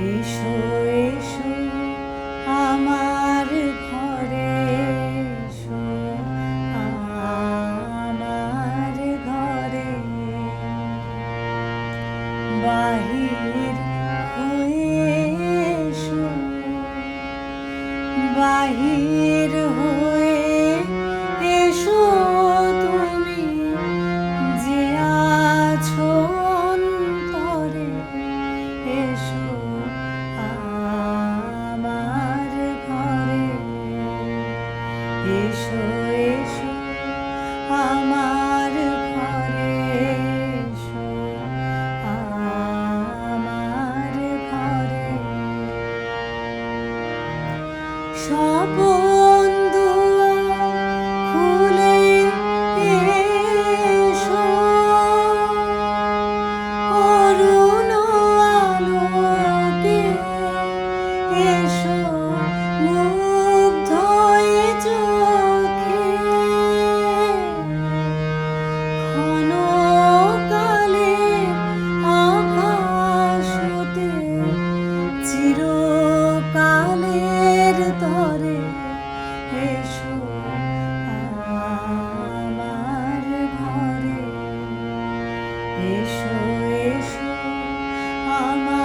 এসো এসো আমার ঘরে, এসো আমার ঘরে। বাহির হয়ে এসো, বাহির হয়ে এসো তুমি যে আছো অন্তরে। এসো আমার ঘরে, এসো এসো আমার ঘরে, এসো আমার ঘরে। স্বপন দুয়ার খুলে এসো, অরুণ আলোকে এসো মুগ্ধ এ চোখে। ক্ষণকালের আভাস হতে চিরকালের তরে। এসো আমার ঘরে, এসো এসো আমার